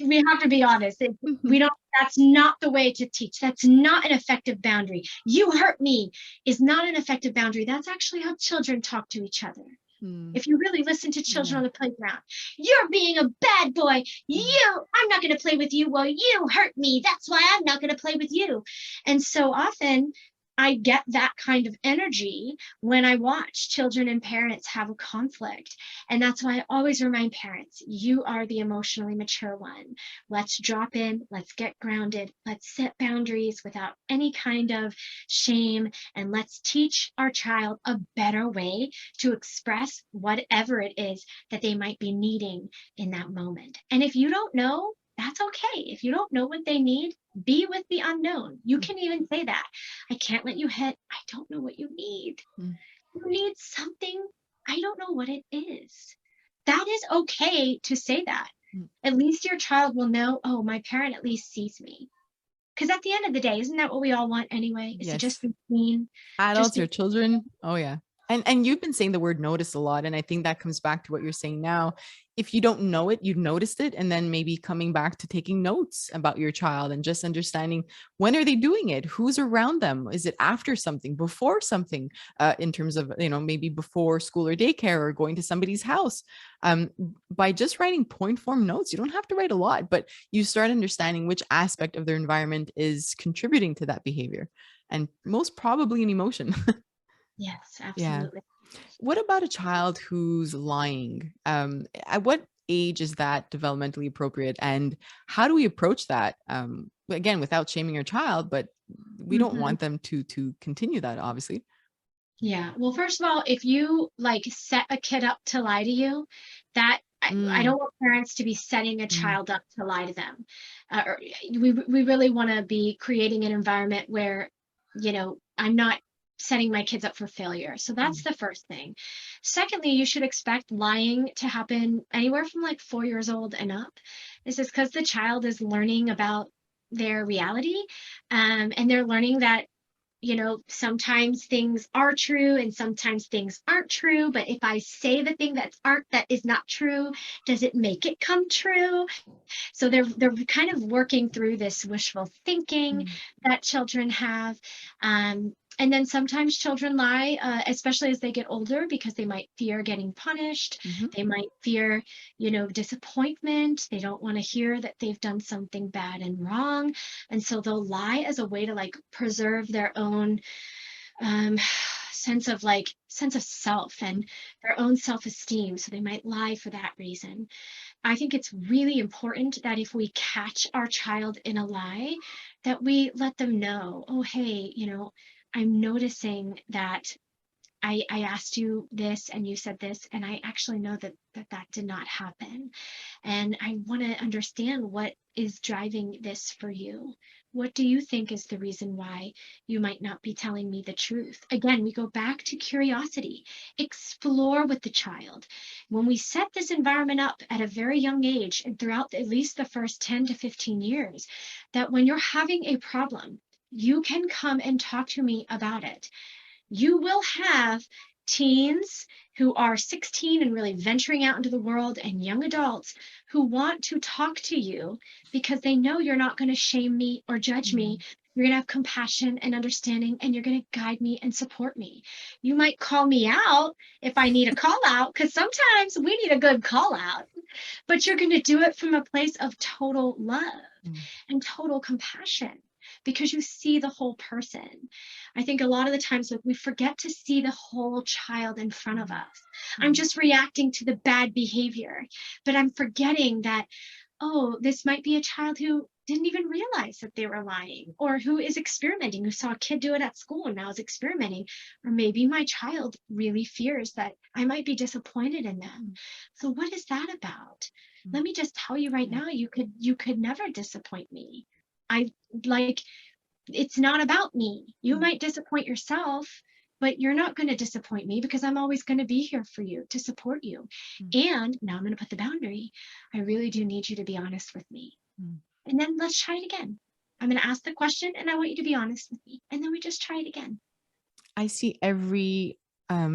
we have to be honest. We Mhm. don't. That's not the way to teach. That's not an effective boundary. You hurt me is not an effective boundary. That's actually how children talk to each other. Mm. If you really listen to children Yeah. on the playground, you're being a bad boy. Mm. I'm not going to play with you. Well, you hurt me. That's why I'm not going to play with you. And so often I get that kind of energy when I watch children and parents have a conflict. And that's why I always remind parents, you are the emotionally mature one. Let's drop in, let's get grounded, let's set boundaries without any kind of shame, and let's teach our child a better way to express whatever it is that they might be needing in that moment. And if you don't know, that's okay. If you don't know what they need, be with the unknown. You Mm. can even say that. I can't let you hit. I don't know what you need. Mm. You need something. I don't know what it is. That is okay to say that. Mm. At least your child will know, oh, my parent at least sees me. Because at the end of the day, isn't that what we all want anyway? Is to just Yes. be seen, just Adults or be. children. Oh yeah. And you've been saying the word notice a lot. And I think that comes back to what you're saying now. If you don't know it, you've noticed it. And then maybe coming back to taking notes about your child and just understanding, when are they doing it? Who's around them? Is it after something, before something, in terms of, maybe before school or daycare or going to somebody's house? Um, by just writing point form notes, you don't have to write a lot, but you start understanding which aspect of their environment is contributing to that behavior, and most probably an emotion. Yes, Yeah. absolutely. What about a child who's lying? At what age is that developmentally appropriate? And how do we approach that? Again, without shaming your child, but we don't Mhm. want them to continue that, obviously. Yeah. Well, first of all, if you like set a kid up to lie to you, that I Mm, don't want parents to be setting a mm, child up to lie to them. Or we really want to be creating an environment where, I'm not setting my kids up for failure. So that's mm, the first thing. Secondly, you should expect lying to happen anywhere from like 4 years old and up. This is because the child is learning about their reality, and they're learning that sometimes things are true and sometimes things aren't true. But if I say the thing that is not true, does it make it come true? So they're kind of working through this wishful thinking mm, that children have. And then sometimes children lie, especially as they get older, because they might fear getting punished. mhm, They might fear, disappointment. They don't want to hear that they've done something bad and wrong. And so they'll lie as a way to like preserve their own um, sense of self and their own self-esteem. So they might lie for that reason. I think it's really important that if we catch our child in a lie, that we let them know, oh, hey, I'm noticing that I asked you this and you said this, and I actually know that did not happen. And I want to understand what is driving this for you. What do you think is the reason why you might not be telling me the truth? Again, we go back to curiosity. Explore with the child. When we set this environment up at a very young age and throughout at least the first 10 to 15 years, that when you're having a problem, you can come and talk to me about it. You will have teens who are 16 and really venturing out into the world, and young adults who want to talk to you because they know you're not going to shame me or judge me. Mm, You're going to have compassion and understanding, and you're going to guide me and support me. You might call me out if I need a call out, because sometimes we need a good call out, but you're going to do it from a place of total love mm, and total compassion because you see the whole person. I think a lot of the times we forget to see the whole child in front of mm, us. I'm mm, just reacting to the bad behavior, but I'm forgetting that, oh, this might be a child who didn't even realize that they were lying, or who is experimenting, who saw a kid do it at school and now is experimenting. Or maybe my child really fears that I might be disappointed in them. mm, So what is that about? mm. Let me just tell you right Yeah. now, you could never disappoint me. I like, it's not about me. You Mm, might disappoint yourself, but you're not going to disappoint me because I'm always going to be here for you to support you. mm, And now I'm going to put the boundary. I really do need you to be honest with me. mm. And then let's try it again. I'm going to ask the question and I want you to be honest with me. And then we just try it again. I see every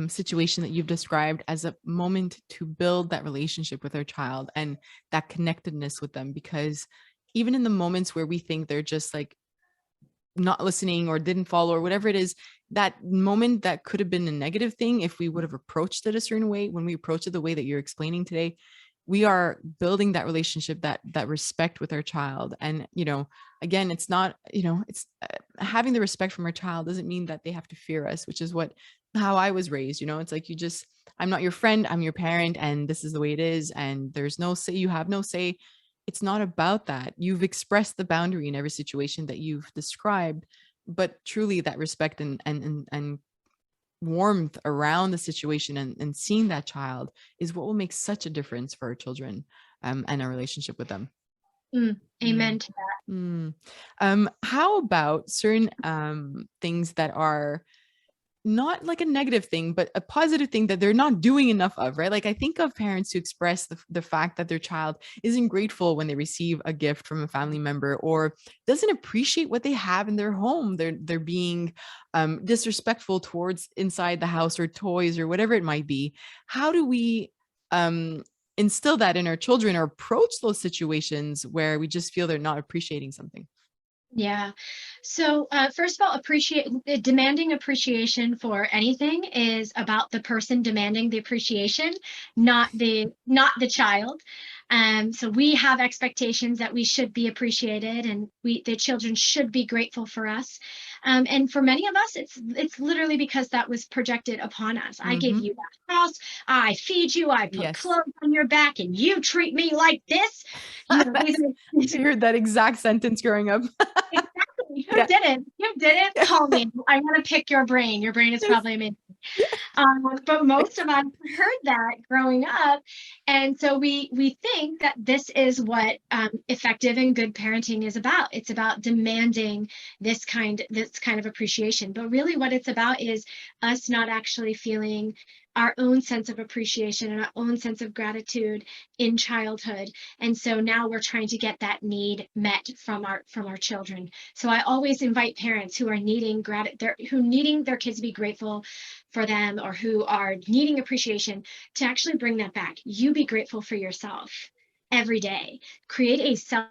situation that you've described as a moment to build that relationship with our child and that connectedness with them. Because even in the moments where we think they're just like not listening or didn't follow or whatever it is, that moment that could have been a negative thing, if we would have approached it a certain way, when we approach it the way that you're explaining today, we are building that relationship, that respect with our child. And again, it's not, it's having the respect from our child doesn't mean that they have to fear us, which is what how I was raised. It's like, I'm not your friend, I'm your parent, and this is the way it is, and there's no say, you have no say. It's not about that. You've expressed the boundary in every situation that you've described, but truly that respect and warmth around the situation, and seeing that child is what will make such a difference for our children, and our relationship with them. Amen Mm. to that. Mm. How about certain things that are not like a negative thing, but a positive thing that they're not doing enough of, right? Like I think of parents who express the fact that their child isn't grateful when they receive a gift from a family member, or doesn't appreciate what they have in their home. They're being disrespectful towards inside the house or toys or whatever it might be. How do we instill that in our children, or approach those situations where we just feel they're not appreciating something? Yeah. So, first of all, demanding appreciation for anything is about the person demanding the appreciation, not the child. So we have expectations that we should be appreciated, and the children should be grateful for us. And for many of us, it's literally because that was projected upon us. I gave Mm-hmm. you that house, I feed you, I put Yes. clothes on your back, and you treat me like this. These I are heard that exact sentence growing up. exactly. Who Yeah. didn't? You didn't? Call me. I want to pick your brain. Your brain is Yes. probably amazing. Yeah. But most of us heard that growing up, and so we think that this is what effective and good parenting is about. It's about demanding this kind of appreciation. But really, what it's about is us not actually feeling our own sense of appreciation and our own sense of gratitude in childhood. And so now we're trying to get that need met from our children. So I always invite parents who are needing their kids to be grateful for them, or who are needing appreciation, to actually bring that back. You be grateful for yourself every day. Create a self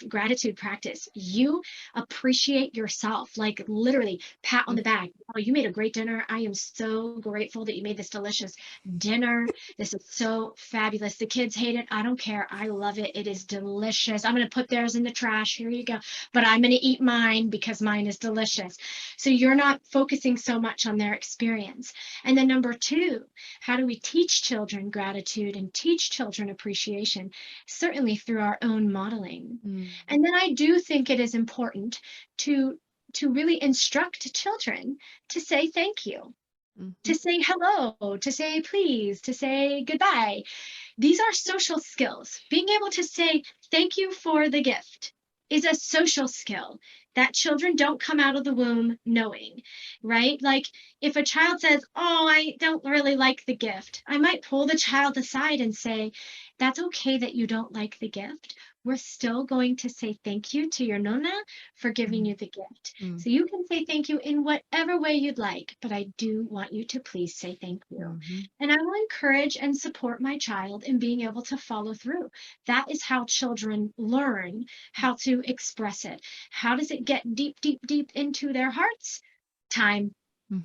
gratitude practice. You appreciate yourself, like literally pat on Mm. the back. Oh, you made a great dinner. I am so grateful that you made this delicious dinner. This is so fabulous. The kids hate it. I don't care. I love it. It is delicious. I'm going to put theirs in the trash. Here you go. But I'm going to eat mine because mine is delicious. So you're not focusing so much on their experience. And then number two, how do we teach children gratitude and teach children appreciation? Certainly through our own modeling. Mm. And then I do think it is important to really instruct children to say thank you, to Mhm. say hello, to say please, to say goodbye. These are social skills. Being able to say thank you for the gift is a social skill that children don't come out of the womb knowing, right? Like if a child says, "Oh, I don't really like the gift," I might pull the child aside and say, "That's okay that you don't like the gift. we're still going to say thank you to your nonna for giving you the gift. Mm, So you can say thank you in whatever way you'd like, but I do want you to please say thank you. mhm, And I will encourage and support my child in being able to follow through. That is how children learn how to express it. How does it get deep, deep, deep into their hearts? Time.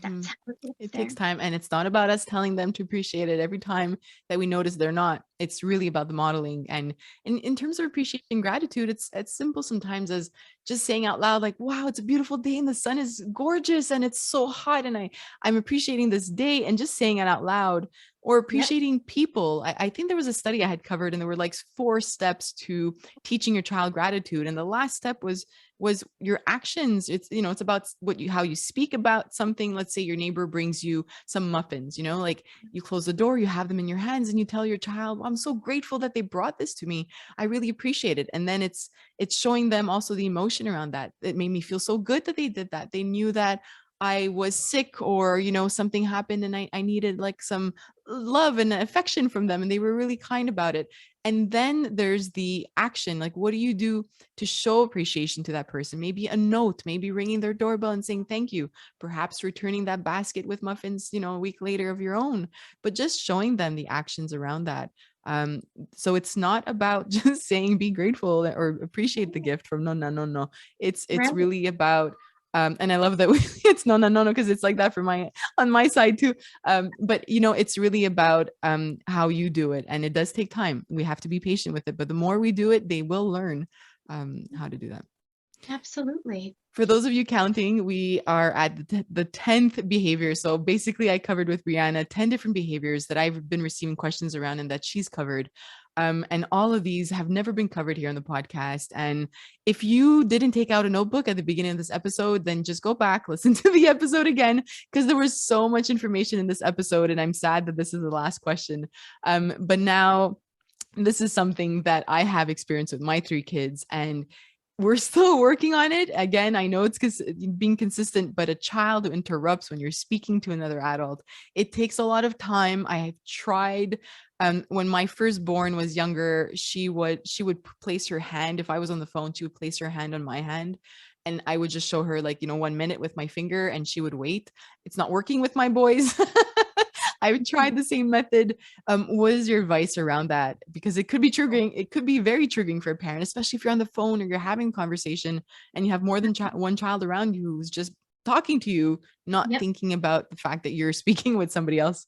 That's mhm. how it gets It there. takes time, and it's not about us telling them to appreciate it every time that we notice they're not. It's really about the modeling. And in terms of appreciation and gratitude, it's simple sometimes as just saying out loud, like, wow, it's a beautiful day and the sun is gorgeous and it's so hot and I'm appreciating this day, and just saying it out loud. Or Yep. appreciating people. I think there was a study I had covered, and there were like 4 steps to teaching your child gratitude. And the last step was your actions. It's, it's about how you speak about something. Let's say your neighbor brings you some muffins, like you close the door, you have them in your hands, and you tell your child, well, I'm so grateful that they brought this to me, I really appreciate it. And then it's showing them also the emotion around that. It made me feel so good that they did that. They knew that I was sick, or something happened and I needed like some love and affection from them, and they were really kind about it. And then there's the action, like what do you do to show appreciation to that person? Maybe a note, maybe ringing their doorbell and saying thank you, perhaps returning that basket with muffins, a week later of your own, but just showing them the actions around that. Um, so it's not about just saying be grateful or appreciate the gift from no, no, no, no. It's Right. really about and I love that it's no, no, no, no, because it's like that for my on my side too. But it's really about how you do it, and it does take time. We have to be patient with it, but the more we do it, they will learn how to do that. Absolutely. For those of you counting, we are at the 10th behavior. So basically, I covered with Bryanna 10 different behaviors that I've been receiving questions around and that she's covered. And all of these have never been covered here on the podcast. And if you didn't take out a notebook at the beginning of this episode, then just go back, listen to the episode again, because there was so much information in this episode. And I'm sad that this is the last question. But now, this is something that I have experienced with my 3 kids, and we're still working on it. Again, I know it's being consistent, but a child who interrupts when you're speaking to another adult, it takes a lot of time. I have tried. When my firstborn was younger, she would place her hand. If I was on the phone, she would place her hand on my hand, and I would just show her, like, 1 minute with my finger, and she would wait. It's not working with my boys. I've tried the same method. What is your advice around that? Because it could be triggering. It could be very triggering for a parent, especially if you're on the phone or you're having a conversation and you have more than one child around you who's just talking to you, not Yep. thinking about the fact that you're speaking with somebody else.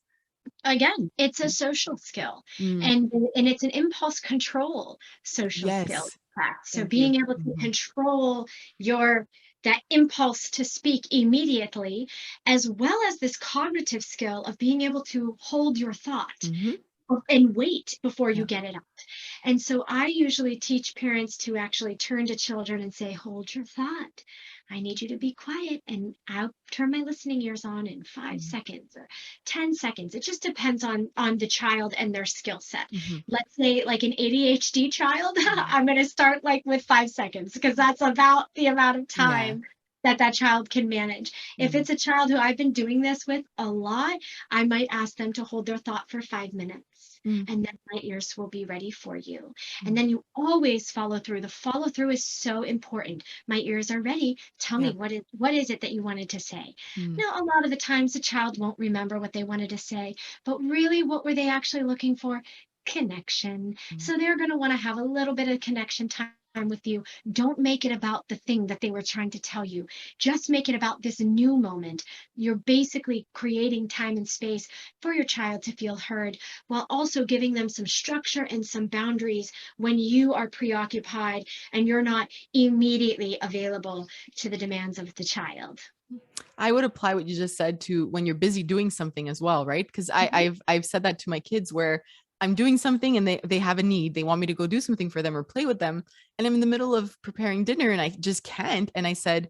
Again, it's a social skill, Mm, and it's an impulse control social skill. yes. So Thank you. being able to Mhm. control your that impulse to speak immediately, as well as this cognitive skill of being able to hold your thought Mhm. and wait before you Yeah. get it out. And so I usually teach parents to actually turn to children and say, hold your thought. I need you to be quiet, and I'll turn my listening ears on in five Mhm. seconds or 10 seconds. It just depends on the child and their skill set. Mhm. Let's say like an ADHD child, Mhm. I'm going to start like with 5 seconds because that's about the amount of Yeah. time that child can manage. If Mhm. it's a child who I've been doing this with a lot, I might ask them to hold their thought for 5 minutes, Mm, and then my ears will be ready for you. And mm. then you always follow through. The follow through is so important. My ears are ready. Tell me Yeah. what is it that you wanted to say? Mm, Now, a lot of the times the child won't remember what they wanted to say, but really, what were they actually looking for? Connection. mm. So they're going to want to have a little bit of connection time with you. Don't make it about the thing that they were trying to tell you. Just make it about this new moment. You're basically creating time and space for your child to feel heard, while also giving them some structure and some boundaries when you are preoccupied and you're not immediately available to the demands of the child. I would apply what you just said to when you're busy doing something as well, right? Because Mhm. I've said that to my kids where I'm doing something and they have a need. They want me to go do something for them or play with them. And I'm in the middle of preparing dinner and I just can't. And I said,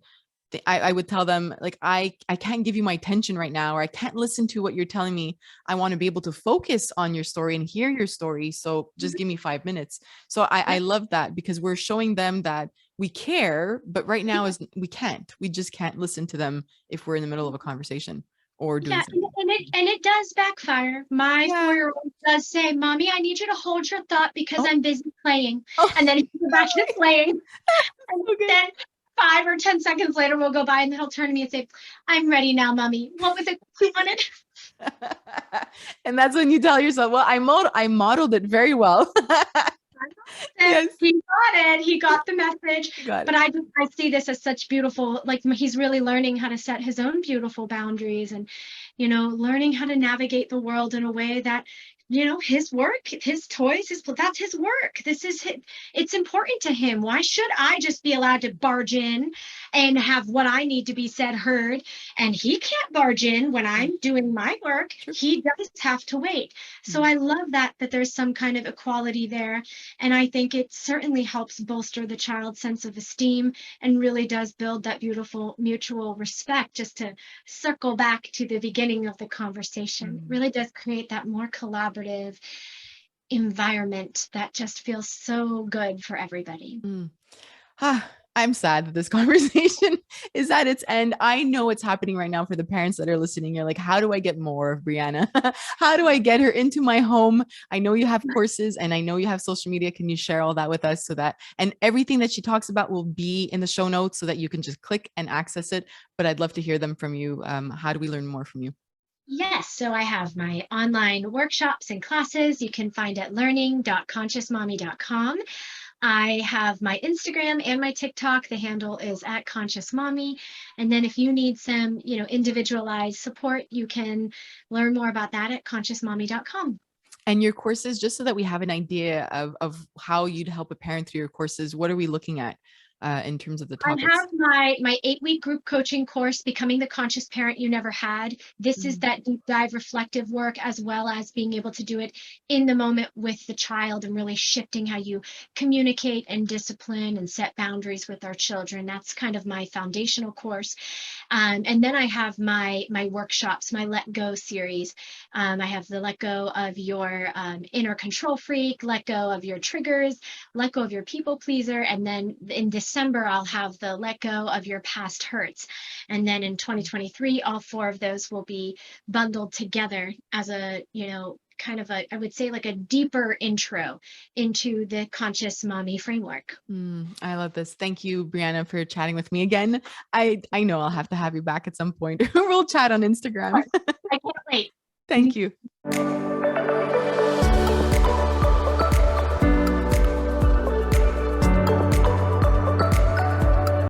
I would tell them, like, I can't give you my attention right now, or I can't listen to what you're telling me. I want to be able to focus on your story and hear your story. So just Mhm. give me 5 minutes. So I Yep. love that because we're showing them that we care, but right now Yeah. is we just can't listen to them if we're in the middle of a conversation. or doing Yeah, something. and it does backfire. My Yeah. 4-year-old does say, "Mommy, I need you to hold your thought because Oh, I'm busy playing." oh, And then he'll go back to playing. And okay. then 5 or 10 seconds later, we'll go by and he'll turn to me and say, "I'm ready now, Mommy. What was it you wanted?" And that's when you tell yourself, well, I modeled it very well. Yes, He got it. He got the message. you got But it. I see this as such beautiful, like he's really learning how to set his own beautiful boundaries and, learning how to navigate the world in a way that, his work, his toys, that's his work. It's important to him. Why should I just be allowed to barge in and have what I need to be said heard? And he can't barge in when Yeah, I'm doing my work. true. He does have to wait. So Mm. I love that there's some kind of equality there. And I think it certainly helps bolster the child's sense of esteem and really does build that beautiful mutual respect. Just to circle back to the beginning of the conversation, Mm. really does create that more collaborative environment that just feels so good for everybody. Mm. Ah, I'm sad that this conversation is at its end. I know what's happening right now for the parents that are listening. You're like, how do I get more of Bryana? How do I get her into my home? I know you have courses and I know you have social media. Can you share all that with us so that, and everything that she talks about will be in the show notes so that you can just click and access it. But I'd love to hear them from you. How do we learn more from you? Yes, so I have my online workshops and classes you can find at learning.consciousmommy.com. I have my Instagram and my TikTok. The handle is at Conscious Mommy. And then if you need some, individualized support, you can learn more about that at consciousmommy.com. And your courses, just so that we have an idea of how you'd help a parent through your courses, what are we looking at in terms of the I topics? have my 8-week group coaching course, Becoming the Conscious Parent You Never Had. This is Mm. that deep dive reflective work, as well as being able to do it in the moment with the child and really shifting how you communicate and discipline and set boundaries with our children. That's kind of my foundational course. And then I have my workshops, my Let Go series. I have the Let Go of Your Inner Control Freak, Let Go of Your Triggers, Let Go of Your People Pleaser, and then in December I'll have the Let Go of Your Past Hurts. And then in 2023, all 4 of those will be bundled together as a, kind of I would say like a deeper intro into the conscious mommy framework. I love this. Thank you, Bryana, for chatting with me again. I know I'll have to have you back at some point. We'll chat on Instagram. I can't wait. Thank you.